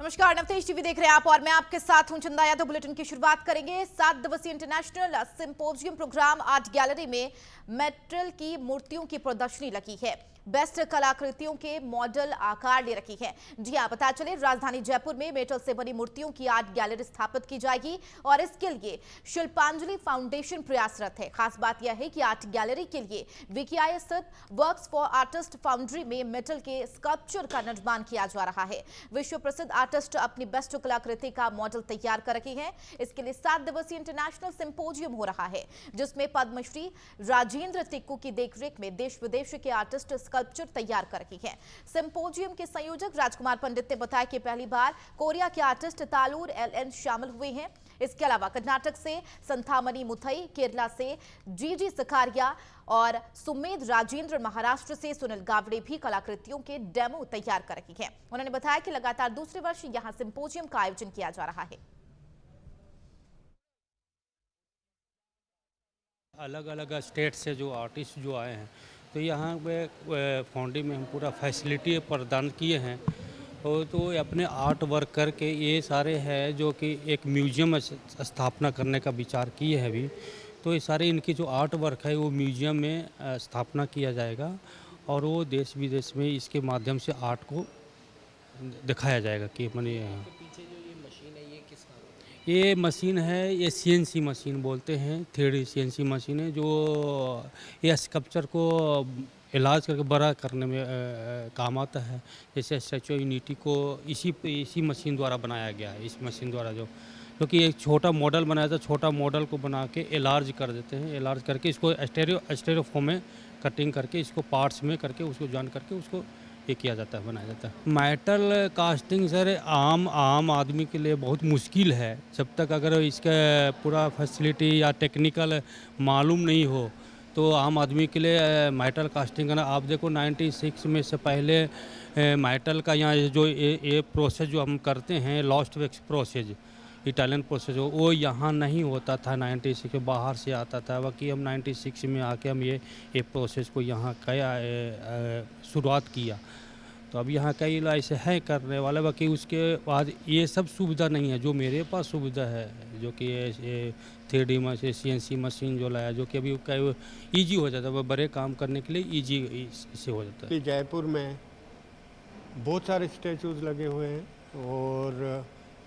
नमस्कार, नवतेज टीवी देख रहे हैं आप और मैं आपके साथ हूं चंदा यादव। बुलेटिन की शुरुआत करेंगे। 7 दिवसीय international symposium programme art gallery में मेटल की मूर्तियों की प्रदर्शनी लगी है। बेस्ट कलाकृतियों के मॉडल आकार ले रखी है। जी हां, पता चले राजधानी जयपुर में मेटल से बनी मूर्तियों की आर्ट गैलरी स्थापित की जाएगी और इसके लिए शिल्पांजलि फाउंडेशन प्रयासरत है। खास बात यह है कि आर्ट गैलरी के लिए वीकेआई स्थित वर्क्स फॉर आर्टिस्ट फाउंड्री में मेटल के स्कल्पचर का निर्माण किया जा रहा है। विश्व प्रसिद्ध आर्टिस्ट अपनी बेस्ट कलाकृति का मॉडल तैयार कर रहे हैं। इसके लिए 7 दिवसीय इंटरनेशनल सिंपोजियम हो रहा है, जिसमें पद्मश्री राजेंद्र टिक्कू की देखरेख में देश विदेश के आर्टिस्ट स्कल्पचर तैयार कर रही है। सिंपोजियम के संयोजक राजकुमार पंडित ने बताया कि पहली बार कोरिया के आर्टिस्ट तालूर एलएन शामिल हुए हैं। इसके अलावा कर्नाटक से संथामणि मुथई, केरला से जीजी सखारिया और सुमेध राजेंद्र, महाराष्ट्र से सुनील गावड़े भी कलाकृतियों के डेमो तैयार कर रही है। उन्होंने बताया कि लगातार दूसरे वर्ष यहां सिंपोजियम का आयोजन किया जा रहा है। अलग अलग स्टेट से जो आर्टिस्ट जो आए हैं, तो यहाँ पे फाउंड्री में हम पूरा फैसिलिटी प्रदान किए हैं और तो अपने आर्ट वर्क करके ये सारे हैं जो कि एक म्यूजियम स्थापना करने का विचार किए हैं अभी। तो ये सारे इनकी जो आर्ट वर्क है वो म्यूजियम में स्थापना किया जाएगा और वो देश विदेश में इसके माध्यम से आर्ट को दिखाया जाएगा कि मैंने ये मशीन है, ये सीएनसी मशीन बोलते हैं, 3D सीएनसी मशीन है जो ये स्कल्पचर को इलाज करके बड़ा करने में काम आता है। जैसे स्टैचू ऑफ यूनिटी को इसी मशीन द्वारा बनाया गया है। इस मशीन द्वारा जो क्योंकि एक छोटा मॉडल बनाया था, छोटा मॉडल को बना के एलार्ज कर देते हैं। एलार्ज करके इसको स्टेरियोफॉर्म में कटिंग करके इसको पार्ट्स में करके उसको जॉइन करके उसको ये किया जाता है, बनाया जाता है। मेटल कास्टिंग सर आम आदमी के लिए बहुत मुश्किल है। जब तक अगर इसका पूरा फैसिलिटी या टेक्निकल मालूम नहीं हो तो आम आदमी के लिए मेटल कास्टिंग करना। आप देखो 96 में से पहले मेटल का यहाँ जो ये प्रोसेस जो हम करते हैं, lost wax process, Italian process, वो यहाँ नहीं होता था। 96 के बाहर से आता था। बाकी हम 96 में आके हम ये प्रोसेस को यहाँ शुरुआत किया। तो अब यहाँ कई ऐसे हैं करने वाले। बाकी उसके बाद ये सब सुविधा नहीं है जो मेरे पास सुविधा है, जो कि ये 3D मशीन, सीएनसी मशीन जो लाया, जो कि अभी ईजी हो जाता है, बड़े काम करने के लिए ईजी इससे हो जाता है। जयपुर में बहुत सारे स्टैचूज लगे हुए हैं और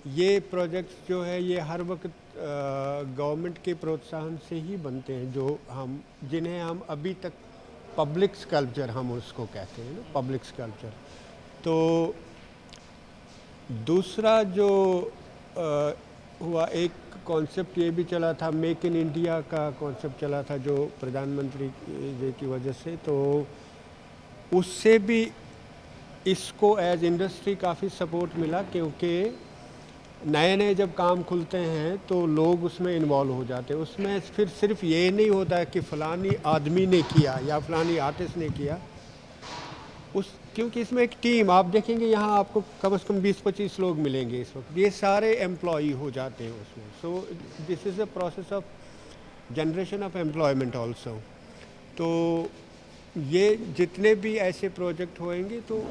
ये प्रोजेक्ट्स जो है ये हर वक्त गवर्नमेंट के प्रोत्साहन से ही बनते हैं, जो जिन्हें हम अभी तक पब्लिक स्कल्पचर हम उसको कहते हैं ना, पब्लिक स्कल्पचर। तो दूसरा जो हुआ, एक कॉन्सेप्ट ये भी चला था, मेक इन इंडिया का कॉन्सेप्ट चला था जो प्रधानमंत्री जी की वजह से, तो उससे भी इसको एज इंडस्ट्री काफ़ी सपोर्ट मिला, क्योंकि नए नए जब काम खुलते हैं तो लोग उसमें इन्वॉल्व हो जाते हैं। उसमें फिर सिर्फ ये नहीं होता है कि फ़लानी आदमी ने किया या फ़लानी आर्टिस्ट ने किया, क्योंकि इसमें एक टीम, आप देखेंगे यहाँ आपको कम से कम 20-25 लोग मिलेंगे इस वक्त, ये सारे एम्प्लॉई हो जाते हैं उसमें। So this is a process of generation of employment also. तो ये जितने भी ऐसे प्रोजेक्ट होंगे तो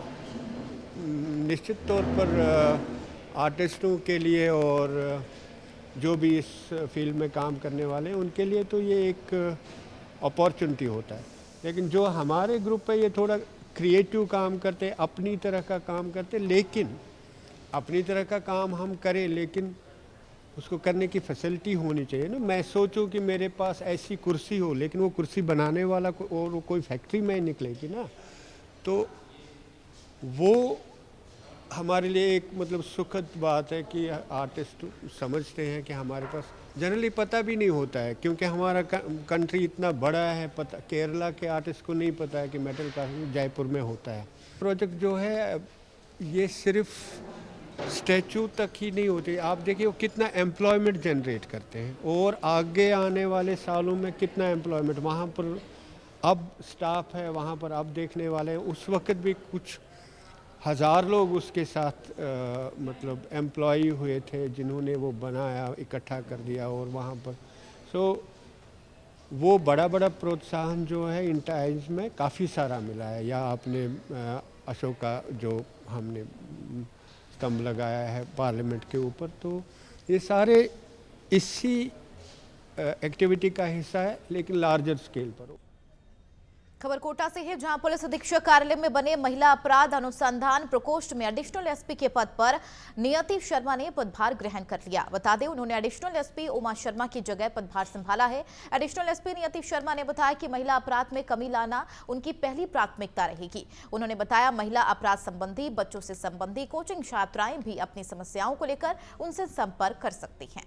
निश्चित तौर पर आर्टिस्टों के लिए और जो भी इस फील्ड में काम करने वाले हैं उनके लिए तो ये एक अपॉर्चुनिटी होता है। लेकिन जो हमारे ग्रुप है ये थोड़ा क्रिएटिव काम करते, अपनी तरह का काम करते, लेकिन अपनी तरह का काम हम करें लेकिन उसको करने की फैसिलिटी होनी चाहिए ना। मैं सोचूं कि मेरे पास ऐसी कुर्सी हो, लेकिन वो कुर्सी बनाने वाला और कोई फैक्ट्री में निकलेगी ना, तो वो हमारे लिए एक मतलब सुखद बात है कि आर्टिस्ट समझते हैं कि हमारे पास जनरली पता भी नहीं होता है, क्योंकि हमारा कंट्री इतना बड़ा है। पता केरला के आर्टिस्ट को नहीं पता है कि मेटल कास्टिंग जयपुर में होता है। प्रोजेक्ट जो है ये सिर्फ स्टैचू तक ही नहीं होती, आप देखिए वो कितना एम्प्लॉयमेंट जनरेट करते हैं और आगे आने वाले सालों में कितना एम्प्लॉयमेंट वहाँ पर अब स्टाफ है, वहाँ पर अब देखने वाले हैं। उस वक्त भी कुछ हज़ार लोग उसके साथ मतलब एम्प्लॉई हुए थे जिन्होंने वो बनाया, इकट्ठा कर दिया और वहाँ पर वो बड़ा बड़ा प्रोत्साहन जो है इन टाइम्स में काफ़ी सारा मिला है। या आपने अशोका जो हमने स्तंभ लगाया है पार्लियामेंट के ऊपर। तो ये सारे इसी एक्टिविटी का हिस्सा है, लेकिन लार्जर स्केल पर। खबर कोटा से है, जहां पुलिस अधीक्षक कार्यालय में बने महिला अपराध अनुसंधान प्रकोष्ठ में एडिशनल एसपी के पद पर नियति शर्मा ने पदभार ग्रहण कर लिया। बता दें, उन्होंने एडिशनल एसपी उमा शर्मा की जगह पदभार संभाला है। एडिशनल एसपी नियति शर्मा ने बताया कि महिला अपराध में कमी लाना उनकी पहली प्राथमिकता रहेगी। उन्होंने बताया, महिला अपराध संबंधी, बच्चों से संबंधी कोचिंग छात्राएं भी अपनी समस्याओं को लेकर उनसे संपर्क कर सकती हैं।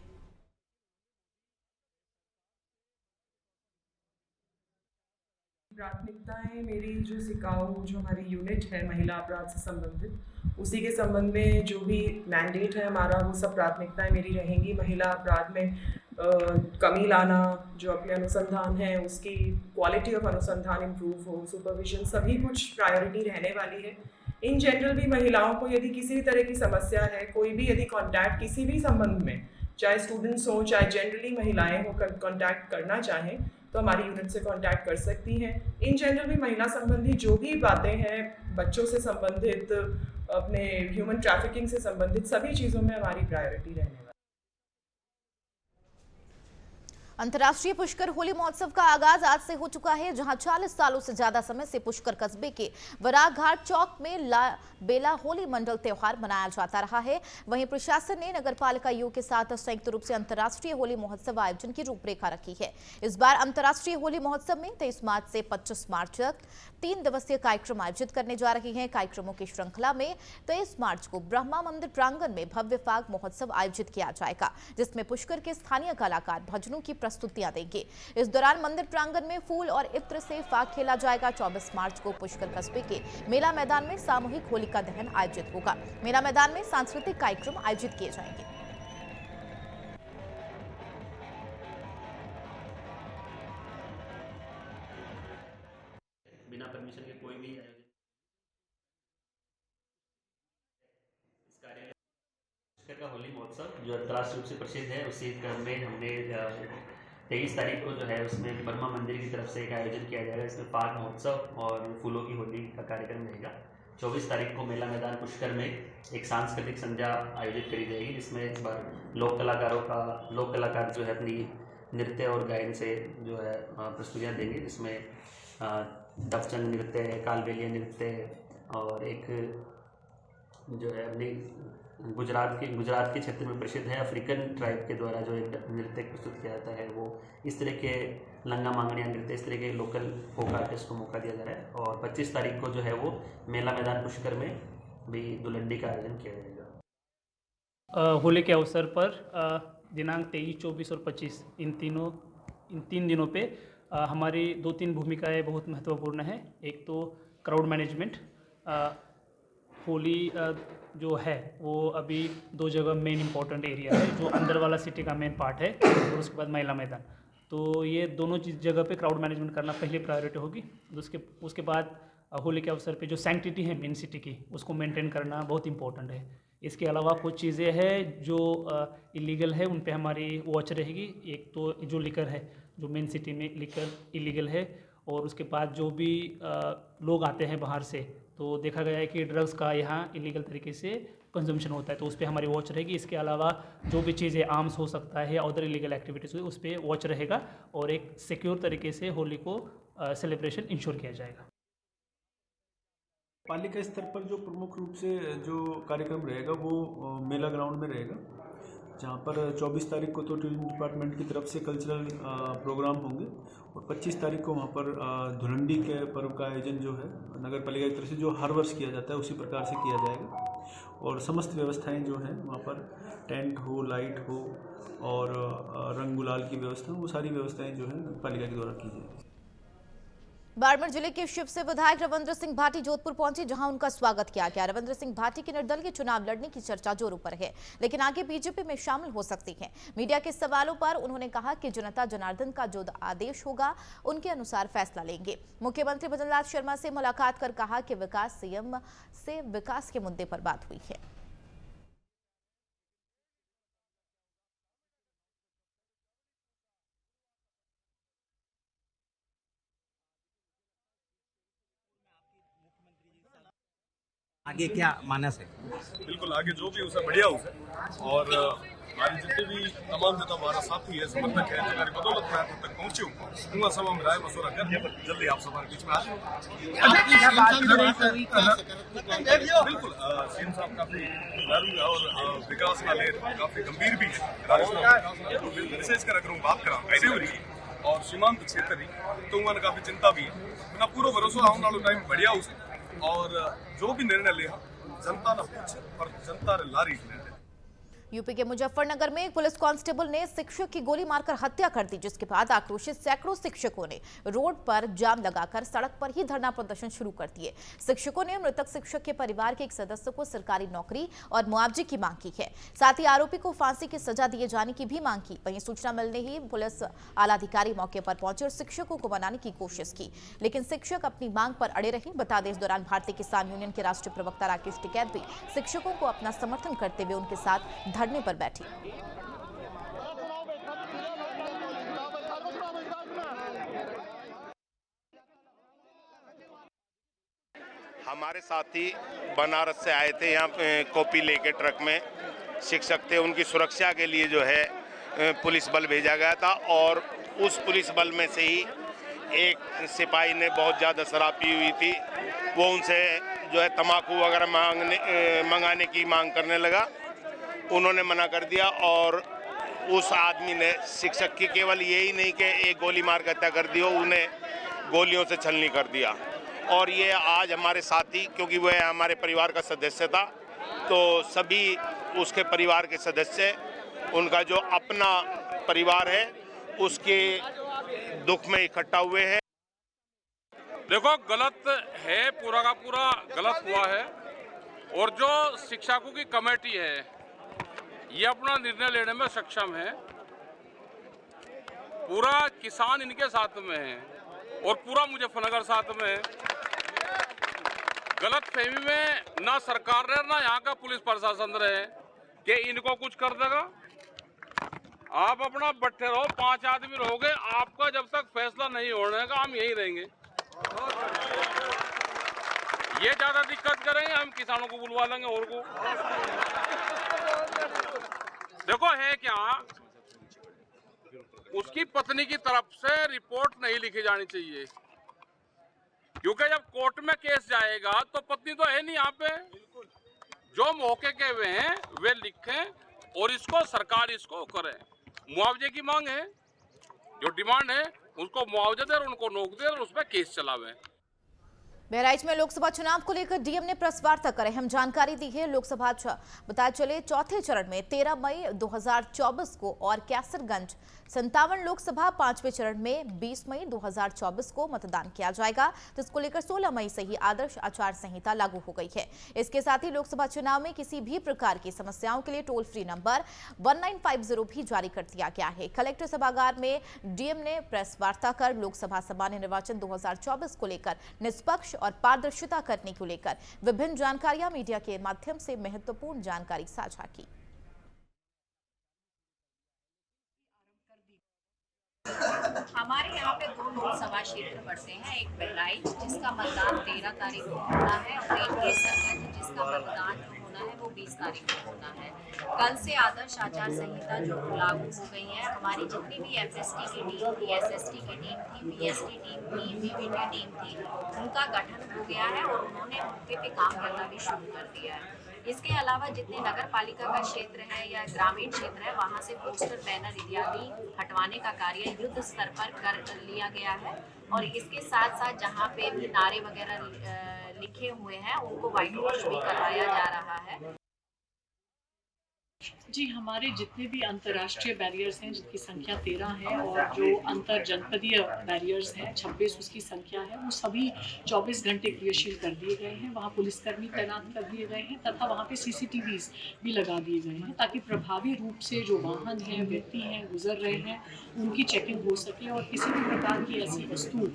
प्राथमिकताएं मेरी जो सिकाऊ जो हमारी यूनिट है महिला अपराध से संबंधित, उसी के संबंध में जो भी मैंडेट है हमारा, वो सब प्राथमिकताएं मेरी रहेंगी। महिला अपराध में कमी लाना, जो अपने अनुसंधान है उसकी क्वालिटी ऑफ अनुसंधान इम्प्रूव हो, सुपरविजन, सभी कुछ प्रायोरिटी रहने वाली है। इन जनरल भी महिलाओं को यदि किसी भी तरह की समस्या है, कोई भी यदि कॉन्टैक्ट किसी भी संबंध में, चाहे स्टूडेंट्स हो चाहे जनरली महिलाएं हो, कॉन्टैक्ट करना चाहें तो हमारी यूनिट से कांटेक्ट कर सकती हैं। इन जनरल भी महिला संबंधी जो भी बातें हैं, बच्चों से संबंधित, अपने ह्यूमन ट्रैफिकिंग से संबंधित सभी चीज़ों में हमारी प्रायोरिटी रहने वाली है। अंतर्राष्ट्रीय पुष्कर होली महोत्सव का आगाज आज से हो चुका है, जहां 40 सालों से ज्यादा समय से पुष्कर कस्बे के वराग घाट चौक में बेला होली मंडल त्योहार मनाया जाता रहा है। वहीं प्रशासन ने नगर पालिका यू के साथ संयुक्त रूप से अंतर्राष्ट्रीय होली महोत्सव आयोजन की रूपरेखा रखी है। इस बार अंतर्राष्ट्रीय होली महोत्सव में 23 मार्च से 25 मार्च तक 3 दिवसीय कार्यक्रम आयोजित करने जा रहे हैं। कार्यक्रमों की श्रृंखला में 23 मार्च को ब्रह्मा मंदिर प्रांगण में भव्य फाग महोत्सव आयोजित किया जाएगा, जिसमें पुष्कर के स्थानीय कलाकार भजनों की प्रस्तुतियां देंगे। इस दौरान मंदिर प्रांगण में फूल और इत्र से फाग खेला जाएगा। 24 मार्च को पुष्कर कस्बे के मेला मैदान में सामूहिक होलिका दहन आयोजित होगा। मेला मैदान में सांस्कृतिक कार्यक्रम आयोजित किए जाएंगे। बिना परमिशन के कोई भी आयोजन इस कार्यालय पुष्कर का होली महोत्सव जो अंतर्राष्ट्रीय रूप से प्रसिद्ध है, उसी क्रम में हमने 23 तारीख को जो है उसमें ब्रह्मा मंदिर की तरफ से एक आयोजन किया जाएगा। इसमें फाग महोत्सव और फूलों की होली का कार्यक्रम रहेगा। 24 तारीख को मेला मैदान पुष्कर में एक सांस्कृतिक संध्या आयोजित करी जाएगी, जिसमें इस बार लोक कलाकार जो है अपनी नृत्य और गायन से जो है प्रस्तुतियाँ देंगे, जिसमें डफचंग नृत्य, कालबेलिया नृत्य और एक जो है अपनी गुजरात के क्षेत्र में प्रसिद्ध है अफ्रीकन ट्राइब के द्वारा जो एक नृत्य प्रस्तुत किया जाता है, वो इस तरह के लंगा मांगड़िया नृत्य, इस तरह के लोकल फोक आर्टिस्ट को मौका दिया जा रहा है। और 25 तारीख को जो है वो मेला मैदान पुष्कर में भी दुलंडी का आयोजन किया जाएगा। होली के अवसर पर दिनांक 23, 24 और 25 इन तीन दिनों पे हमारी 2-3 भूमिकाएं बहुत महत्वपूर्ण हैं। एक तो क्राउड मैनेजमेंट, होली जो है वो अभी 2 जगह मेन इंपॉर्टेंट एरिया है, जो अंदर वाला सिटी का मेन पार्ट है और उसके बाद महिला मैदान। तो ये दोनों जगह पे क्राउड मैनेजमेंट करना पहली प्रायोरिटी होगी। उसके बाद होली के अवसर पे जो सैंक्टिटी है मेन सिटी की, उसको मेंटेन करना बहुत इंपॉर्टेंट है। इसके अलावा कुछ चीज़ें हैं जो इलीगल है, उन पे हमारी वॉच रहेगी। एक तो जो लिकर है, जो मेन सिटी में लिकर इलीगल है, और उसके बाद जो भी लोग आते हैं बाहर से, तो देखा गया है कि ड्रग्स का यहाँ इलीगल तरीके से कंजम्पशन होता है, तो उस पर हमारी वॉच रहेगी। इसके अलावा जो भी चीज़ें आर्म्स हो सकता है या अदर इलीगल एक्टिविटीज़ हुई, उस पर वॉच रहेगा और एक सिक्योर तरीके से होली को सेलिब्रेशन इंश्योर किया जाएगा। पालिका स्तर पर जो प्रमुख रूप से जो कार्यक्रम रहेगा वो मेला ग्राउंड में रहेगा, जहाँ पर 24 तारीख को तो टूरिज्म डिपार्टमेंट की तरफ से कल्चरल प्रोग्राम होंगे और 25 तारीख को वहाँ पर धुलंडी के पर्व का आयोजन जो है नगर पालिका की तरफ से जो हर वर्ष किया जाता है उसी प्रकार से किया जाएगा। और समस्त व्यवस्थाएं जो हैं वहाँ पर टेंट हो, लाइट हो और रंग गुलाल की व्यवस्था, वो सारी व्यवस्थाएं जो है पालिका के द्वारा की जाएगी। बाड़मेर जिले के शिव से विधायक रविंद्र सिंह भाटी जोधपुर पहुंचे, जहां उनका स्वागत किया गया। रविंद्र सिंह भाटी के निर्दलीय चुनाव लड़ने की चर्चा जोरों पर है, लेकिन आगे बीजेपी में शामिल हो सकती हैं। मीडिया के सवालों पर उन्होंने कहा कि जनता जनार्दन का जो आदेश होगा उनके अनुसार फैसला लेंगे। मुख्यमंत्री भजनलाल शर्मा से मुलाकात कर कहा कि विकास सीएम से विकास के मुद्दे पर बात हुई है। आगे क्या मानस है? बिल्कुल आगे जो भी उसे बढ़िया उसे और हमारे जितने भी तमाम जो हमारा साथी है समर्थक है हमारी बदौलत मैं यहाँ तक पहुँची हूँ उनका सब हम राय मशवरा करके जल्दी आप सब बीच में आ जाए। बिल्कुल सीएम साहब काफी दारू और विकास वाले काफी गंभीर भी है विशेष कर अगर हम बात करा हाईवे और सीमांत क्षेत्र ही तो उन्होंने काफी चिंता भी है बिना पूरा भरोसा आने वाला टाइम बढ़िया उसे और जो भी निर्णय लिया जनता ने पूछे और जनता ने लारी निर्णय। यूपी के मुजफ्फरनगर में एक पुलिस कांस्टेबल ने शिक्षक की गोली मारकर हत्या कर दी, जिसके बाद आक्रोशित सैकड़ों शिक्षकों ने रोड पर जाम लगाकर सड़क पर ही धरना प्रदर्शन शुरू कर दिए। शिक्षकों ने मृतक शिक्षक के परिवार के एक सदस्य को सरकारी नौकरी और मुआवजे की मांग की है। साथ ही आरोपी को फांसी की सजा दिए जाने की भी मांग की। वहीं सूचना मिलने ही पुलिस आलाधिकारी मौके पर पहुंचे और शिक्षकों को मनाने की कोशिश की, लेकिन शिक्षक अपनी मांग पर अड़े रहे। बता दें, इस दौरान भारतीय किसान यूनियन के राष्ट्रीय प्रवक्ता राकेश टिकैत भी शिक्षकों को अपना समर्थन करते हुए उनके साथ धरने पर बैठी। हमारे साथी बनारस से आए थे, यहाँ कॉपी लेके ट्रक में शिक्षक थे, उनकी सुरक्षा के लिए जो है पुलिस बल भेजा गया था और उस पुलिस बल में से ही एक सिपाही ने बहुत ज़्यादा शराब पी हुई थी, वो उनसे जो है तम्बाकू वगैरह मंगाने की मांग करने लगा। उन्होंने मना कर दिया और उस आदमी ने शिक्षक की केवल यही नहीं कि एक गोली मार कर हत्या कर दी, उन्हें गोलियों से छलनी कर दिया। और ये आज हमारे साथी, क्योंकि वह हमारे परिवार का सदस्य था, तो सभी उसके परिवार के सदस्य, उनका जो अपना परिवार है, उसके दुख में इकट्ठा हुए हैं। देखो, गलत है, पूरा का पूरा गलत हुआ है और जो शिक्षकों की कमेटी है ये अपना निर्णय लेने में सक्षम है। पूरा किसान इनके साथ में है और पूरा मुजफ्फरनगर साथ में है। गलत फहमी में ना सरकार रहे ना यहाँ का पुलिस प्रशासन रहे कि इनको कुछ कर देगा। आप अपना बैठे रहो, 5 आदमी रहोगे, आपका जब तक फैसला नहीं होने का हम यहीं रहेंगे। ये ज्यादा दिक्कत करेंगे हम किसानों को बुलवा लेंगे और को। देखो है क्या, उसकी पत्नी की तरफ से रिपोर्ट नहीं लिखी जानी चाहिए, क्योंकि जब कोर्ट में केस जाएगा तो पत्नी तो है नहीं यहाँ पे। जो मौके के वे हैं वे लिखें और इसको सरकार इसको करे। मुआवजे की मांग है, जो डिमांड है उसको मुआवजा दे और उनको नौकरी दे और उस पर केस चलावे। बहराइच में लोकसभा चुनाव को लेकर डीएम ने प्रेस वार्ता कर अहम जानकारी दी है। लोकसभा बताया चले चौथे चरण में 13 मई 2024 को और कैसरगंज 57 लोकसभा, 5वें चरण में 20 मई 2024 को मतदान किया जाएगा, जिसको लेकर 16 मई से ही आदर्श आचार संहिता लागू हो गई है। इसके साथ ही लोकसभा चुनाव में किसी भी प्रकार की समस्याओं के लिए टोल फ्री नंबर 1950 भी जारी कर दिया गया है। कलेक्टर सभागार में डीएम ने प्रेस वार्ता कर लोकसभा सामान्य निर्वाचन 2024 को लेकर निष्पक्ष और पारदर्शिता करने को लेकर विभिन्न जानकारियां मीडिया के माध्यम से महत्वपूर्ण जानकारी साझा की। हमारे यहाँ पे 2 लोकसभा क्षेत्र पड़ते हैं, एक बहराइच जिसका मतदान 13 तारीख को होना है और एक कैसरगंज जिसका मतदान जो होना है वो 20 तारीख को होना है। कल से आदर्श आचार संहिता जो लागू हो गई है, हमारी जितनी भी एफएसटी की टीम थी, एसएसटी की टीम थी, बीएसटी टीम थी, बीबीटी टीम थी, उनका गठन हो गया है और उन्होंने मौके पे काम करना भी शुरू कर दिया है। इसके अलावा जितने नगर पालिका का क्षेत्र है या ग्रामीण क्षेत्र है, वहाँ से पोस्टर, बैनर इत्यादि हटवाने का कार्य युद्ध स्तर पर कर लिया गया है और इसके साथ साथ जहाँ पे भी नारे वगैरह लिखे हुए हैं उनको व्हाइट वॉश भी करवाया जा रहा है। जी, हमारे जितने भी अंतर्राष्ट्रीय बैरियर्स हैं जिनकी संख्या 13 है और जो अंतर जनपदीय बैरियर्स हैं 26 उसकी संख्या है, वो सभी 24 घंटे क्रियाशील कर दिए गए हैं। वहाँ पुलिसकर्मी तैनात कर दिए गए हैं तथा वहाँ पे CCTVs भी लगा दिए गए हैं ताकि प्रभावी रूप से जो वाहन हैं, व्यक्ति हैं, गुजर रहे हैं, उनकी चेकिंग हो सके और किसी भी प्रकार की ऐसी वस्तु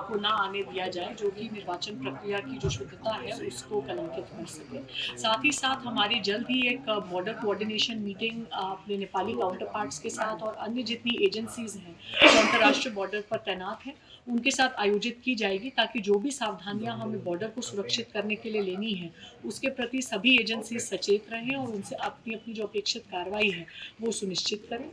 को ना आने दिया जाए जो कि निर्वाचन प्रक्रिया की जो शुद्धता है उसको कलंकित कर सके। साथ ही साथ हमारी जल्द ही एक बॉर्डर कोऑर्डिनेशन मीटिंग अपने नेपाली काउंटर पार्ट्स के साथ और अन्य जितनी एजेंसीज हैं जो अंतर्राष्ट्रीय बॉर्डर पर तैनात हैं उनके साथ आयोजित की जाएगी, ताकि जो भी सावधानियां हमें बॉर्डर को सुरक्षित करने के लिए लेनी है उसके प्रति सभी एजेंसी सचेत रहें और उनसे अपनी अपनी जो अपेक्षित कार्रवाई है वो सुनिश्चित करें।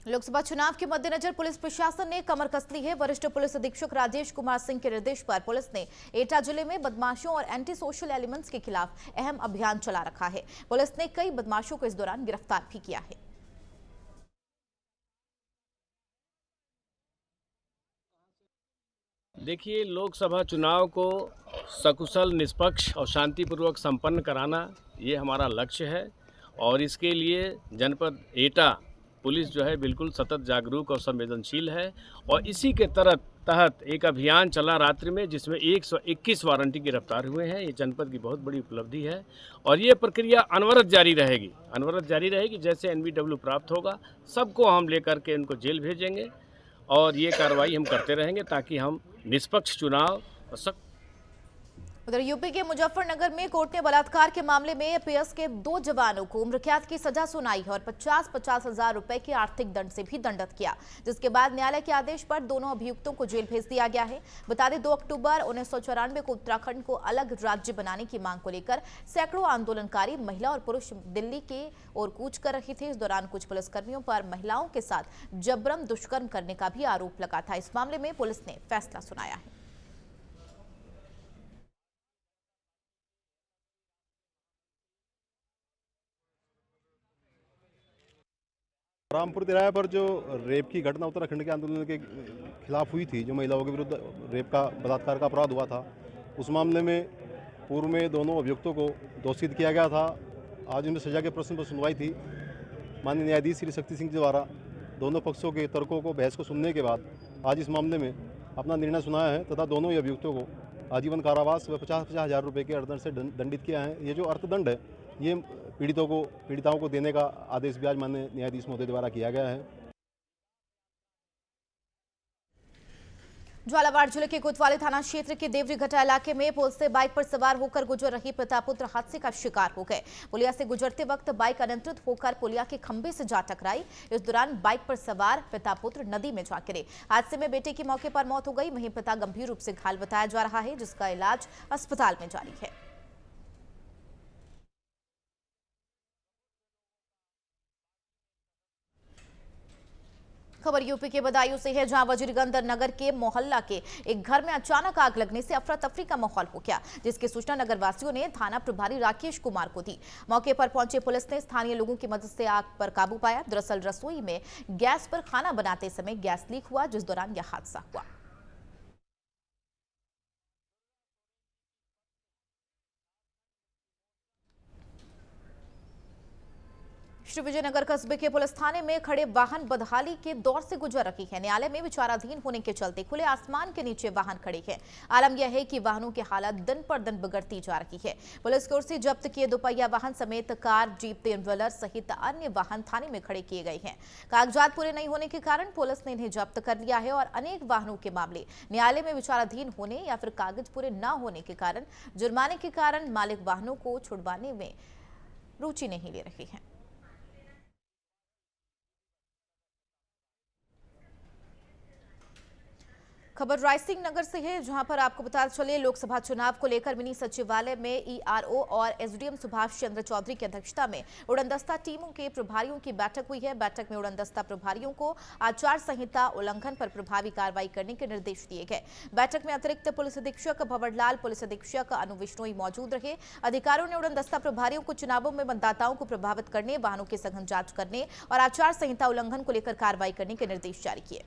लोकसभा चुनाव के मद्देनजर पुलिस प्रशासन ने कमर कस ली है। वरिष्ठ पुलिस अधीक्षक राजेश कुमार सिंह के निर्देश पर पुलिस ने एटा जिले में बदमाशों और एंटी सोशल एलिमेंट्स के खिलाफ अहम अभियान चला रखा है। पुलिस ने कई बदमाशों को इस दौरान गिरफ्तार भी किया है। देखिए, लोकसभा चुनाव को सकुशल, निष्पक्ष और शांतिपूर्वक संपन्न कराना ये हमारा लक्ष्य है और इसके लिए जनपद एटा पुलिस जो है बिल्कुल सतत जागरूक और संवेदनशील है और इसी के तहत एक अभियान चला रात्रि में, जिसमें 121 वारंटी गिरफ्तार हुए हैं। ये जनपद की बहुत बड़ी उपलब्धि है और ये प्रक्रिया अनवरत जारी रहेगी। जैसे NBW प्राप्त होगा सबको हम लेकर के इनको जेल भेजेंगे और ये कार्रवाई हम करते रहेंगे ताकि हम निष्पक्ष चुनाव उधर यूपी के मुजफ्फरनगर में कोर्ट ने बलात्कार के मामले में एपीएस के 2 जवानों को उम्रकैद की सजा सुनाई है और 50-50 हजार रुपए के आर्थिक दंड से भी दंडित किया, जिसके बाद न्यायालय के आदेश पर दोनों अभियुक्तों को जेल भेज दिया गया है। बता दें 2 अक्टूबर 1994 को उत्तराखंड को अलग राज्य बनाने की मांग को लेकर सैकड़ों आंदोलनकारी महिला और पुरुष दिल्ली के ओर कूच कर रहे थे। इस दौरान कुछ पुलिसकर्मियों पर महिलाओं के साथ जबरन दुष्कर्म करने का भी आरोप लगा था। इस मामले में पुलिस ने फैसला सुनाया है। रामपुर तिराहे पर जो रेप की घटना उत्तराखंड के आंदोलन के खिलाफ हुई थी, जो महिलाओं के विरुद्ध रेप का बलात्कार का अपराध हुआ था, उस मामले में पूर्व में दोनों अभियुक्तों को दोषित किया गया था। आज उनमें सजा के प्रश्न पर सुनवाई थी। माननीय न्यायाधीश श्री शक्ति सिंह द्वारा दोनों पक्षों के तर्कों को, बहस को सुनने के बाद आज इस मामले में अपना निर्णय सुनाया है तथा दोनों ही अभियुक्तों को आजीवन कारावास व 50-50 हजार रुपये के अर्थदंड से दंडित किया है। ये जो अर्थदंड है ये पीड़िताओं को देने का आदेश भी आज माननीय न्यायाधीश महोदय द्वारा किया गया है। झालावाड़ जिले के कोतवाली थाना क्षेत्र के देवरी घटा इलाके में पुल से बाइक पर सवार होकर गुजर रही पिता पुत्र हादसे का शिकार हो गए। पुलिया से गुजरते वक्त बाइक अनियंत्रित होकर पुलिया के खंभे से जा टकराई। इस दौरान बाइक पर सवार पिता पुत्र नदी में जा गिरे। हादसे में बेटे की मौके पर मौत हो गई, वहीं पिता गंभीर रूप से घायल बताया जा रहा है, जिसका इलाज अस्पताल में जारी है। खबर यूपी के बदायूं से है, जहां वजीरगंज नगर के मोहल्ला के एक घर में अचानक आग लगने से अफरा तफरी का माहौल हो गया, जिसकी सूचना नगर वासियों ने थाना प्रभारी राकेश कुमार को दी। मौके पर पहुंचे पुलिस ने स्थानीय लोगों की मदद से आग पर काबू पाया। दरअसल रसोई में गैस पर खाना बनाते समय गैस लीक हुआ, जिस दौरान यह हादसा हुआ। श्री विजयनगर कस्बे के पुलिस थाने में खड़े वाहन बदहाली के दौर से गुजर रही है। न्यायालय में विचाराधीन होने के चलते खुले आसमान के नीचे वाहन खड़े हैं। आलम यह है कि वाहनों की हालत दिन पर दिन बिगड़ती जा रही है। पुलिस की ओर से जब्त किए दोपहिया वाहन समेत कार, जीप, तीन व्हीलर सहित अन्य वाहन थाने में खड़े किए गए हैं। कागजात पूरे नहीं होने के कारण पुलिस ने इन्हें जब्त कर लिया है और अनेक वाहनों के मामले न्यायालय में विचाराधीन होने या फिर कागज पूरे न होने के कारण जुर्माने के कारण मालिक वाहनों को छुड़वाने में रुचि नहीं ले रहे हैं। खबर रायसिंह नगर से है, जहां पर आपको बता चले लोकसभा चुनाव को लेकर मिनी सचिवालय में ईआरओ और एसडीएम सुभाष चंद्र चौधरी की अध्यक्षता में उड़नदस्ता टीमों के प्रभारियों की बैठक हुई है। बैठक में उड़नदस्ता प्रभारियों को आचार संहिता उल्लंघन पर प्रभावी कार्रवाई करने के निर्देश दिए गए। बैठक में अतिरिक्त पुलिस अधीक्षक भंवरलाल, पुलिस अधीक्षक अनु विश्नोई मौजूद रहे। अधिकारियों ने उड़नदस्ता प्रभारियों को चुनावों में मतदाताओं को प्रभावित करने, वाहनों की सघन जांच करने और आचार संहिता उल्लंघन को लेकर कार्रवाई करने के निर्देश जारी किए।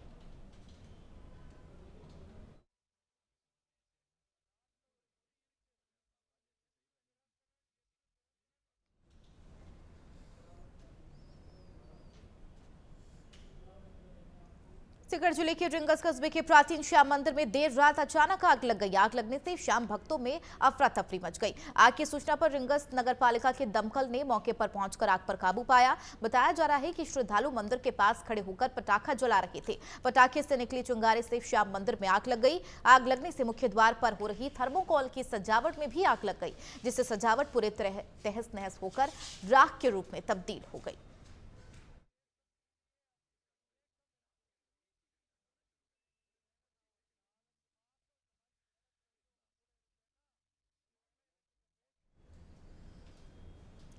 सीकर जिले के रिंगस कस्बे के प्राचीन श्याम मंदिर में देर रात अचानक आग लग गई। आग लगने से श्याम भक्तों में अफरा तफरी मच गई। आग की सूचना पर रिंगस नगर पालिका के दमकल ने मौके पर पहुंचकर आग पर काबू पाया। बताया जा रहा है कि श्रद्धालु मंदिर के पास खड़े होकर पटाखा जला रहे थे। पटाखे से निकली चिंगारे से श्याम मंदिर में आग लग गई। आग लगने से मुख्य द्वार पर हो रही थर्मोकोल की सजावट में भी आग लग गई, जिससे सजावट पूरे तरह तहस नहस होकर राख के रूप में तब्दील हो गई।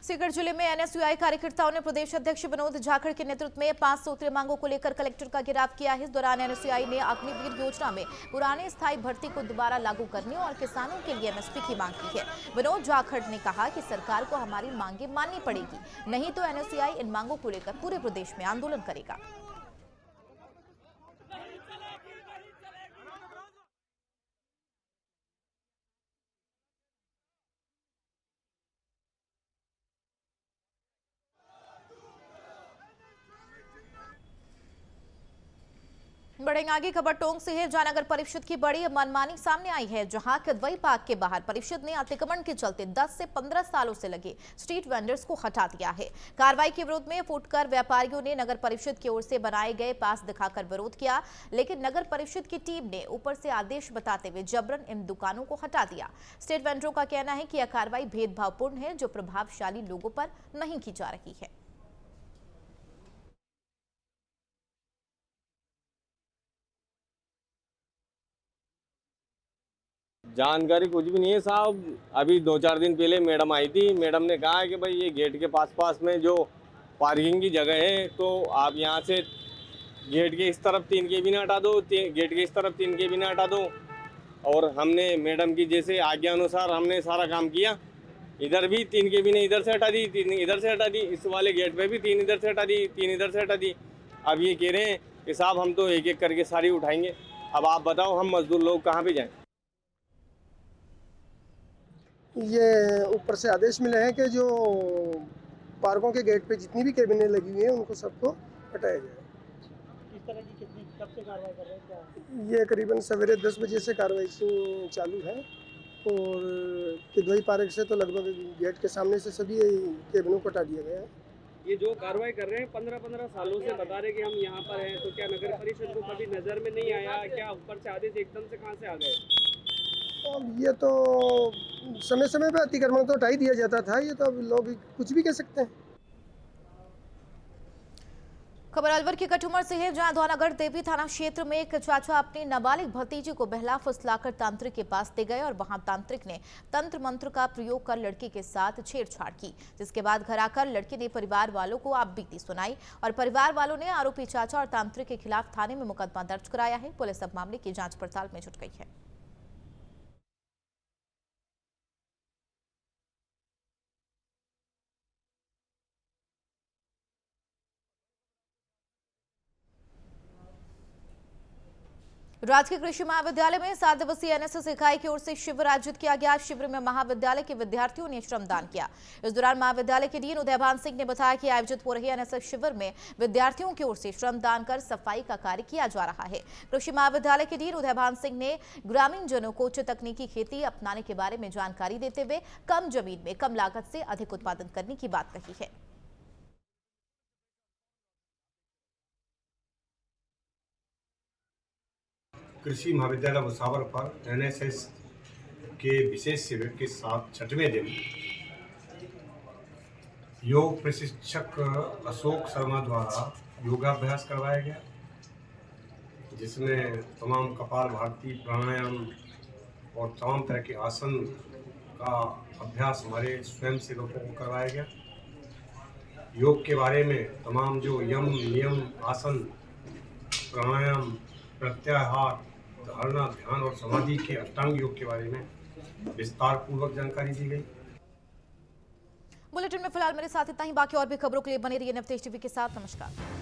सीकर जिले में एनएसयूआई कार्यकर्ताओं ने प्रदेश अध्यक्ष विनोद जाखड़ के नेतृत्व में 5 सूत्रीय मांगों को लेकर कलेक्टर का घेराव किया है। इस दौरान एनएसयूआई ने अग्निवीर योजना में पुराने स्थायी भर्ती को दोबारा लागू करने और किसानों के लिए एमएसपी की मांग की है। विनोद जाखड़ ने कहा कि सरकार को हमारी मांगे माननी पड़ेगी, नहीं तो एनएसयूआई इन मांगों को लेकर पूरे प्रदेश में आंदोलन करेगा। बढ़ेंगे आगे, खबर टोंक से है, जहां नगर परिषद की बड़ी मनमानी सामने आई है। जहां किदवई पार्क के बाहर परिषद ने अतिक्रमण के चलते 10 से 15 सालों से लगे स्ट्रीट वेंडर्स को हटा दिया है। कार्रवाई के विरोध में फुटकर व्यापारियों ने नगर परिषद की ओर से बनाए गए पास दिखाकर विरोध किया, लेकिन नगर परिषद की टीम ने ऊपर से आदेश बताते हुए जबरन इन दुकानों को हटा दिया। स्ट्रीट वेंडरों का कहना है कि यह कार्रवाई भेदभावपूर्ण है, जो प्रभावशाली लोगों पर नहीं की जा रही है। जानकारी कुछ भी नहीं है साहब। अभी 2-4 दिन पहले मैडम आई थी, मैडम ने कहा है कि भाई ये गेट के पास में जो पार्किंग की जगह है, तो आप यहाँ से गेट के इस तरफ 3 केबिन हटा दो, गेट के इस तरफ 3 केबिन हटा दो। और हमने मैडम की जैसे आज्ञा अनुसार हमने सारा काम किया। इधर भी 3 केबिन इधर से हटा दी, 3 इधर से हटा दी, इस वाले गेट पे भी 3 इधर से हटा दी, 3 इधर से हटा दी। अब ये कह रहे हैं कि साहब हम तो एक एक करके सारी उठाएंगे। अब आप बताओ हम मजदूर लोग कहाँ पे जाएं? ये ऊपर से आदेश मिले हैं कि जो पार्कों के गेट पे जितनी भी केबिनें लगी हुई हैं उनको सबको हटाया जाए। किस तरह की कितनी कब से कार्रवाई कर रहे हैं क्या? ये करीबन सवेरे 10 बजे से कार्रवाई चालू है और किदवई पार्क से तो लगभग गेट के सामने से सभी केबिनों को हटा दिया गया है। ये जो कार्रवाई कर रहे हैं 15-15 सालों से बता रहे कि हम यहाँ पर हैं, तो क्या नगर परिषद को कभी नज़र में नहीं आया? क्या ऊपर से आदेश एकदम से कहाँ से आ गए? अब ये तो समय समय पे अतिक्रमण तो हटा ही दिया जाता था, ये तो अब लोग कुछ भी कह सकते हैं। खबर अलवर के कठुमर से है, जहां धौलागढ़ देवी थाना क्षेत्र में एक चाचा अपनी नाबालिग भतीजी को बहला फुसलाकर तांत्रिक के पास ले गए और वहां तांत्रिक ने तंत्र मंत्र का प्रयोग कर लड़की के साथ छेड़छाड़ की, जिसके बाद घर आकर लड़की ने परिवार वालों को आपबीती सुनाई और परिवार वालों ने आरोपी चाचा और तांत्रिक के खिलाफ थाने में मुकदमा दर्ज कराया है। पुलिस अब मामले की जांच पड़ताल में जुट गई है। राजकीय कृषि महाविद्यालय में 7 दिवसीय एनएसएस इकाई की ओर से शिविर आयोजित किया गया। शिविर में महाविद्यालय के विद्यार्थियों ने श्रमदान किया। इस दौरान महाविद्यालय के डीन उदयभान सिंह ने बताया कि आयोजित हो रही एनएसएस शिविर में विद्यार्थियों की ओर से श्रमदान कर सफाई का कार्य किया जा रहा है। कृषि महाविद्यालय के डीन उदयभान सिंह ने ग्रामीण जनों को उच्च तकनीकी खेती अपनाने के बारे में जानकारी देते हुए कम जमीन में कम लागत से अधिक उत्पादन करने की बात कही है। कृषि महाविद्यालय भुसावर पर एनएसएस के विशेष शिविर के साथ 6वें दिन योग प्रशिक्षक अशोक शर्मा द्वारा योगाभ्यास करवाया गया, जिसमें तमाम कपालभाति, प्राणायाम और तमाम तरह के आसन का अभ्यास हमारे स्वयं सेवकों को करवाया गया। योग के बारे में तमाम जो यम नियम, आसन, प्राणायाम, प्रत्याहार, धारणा, ध्यान और समाधि के अष्टांग योग के बारे में विस्तार पूर्वक जानकारी दी गई। बुलेटिन में फिलहाल मेरे साथ इतना ही। बाकी और भी खबरों के लिए बने रहिए नवतेज टीवी के साथ। नमस्कार।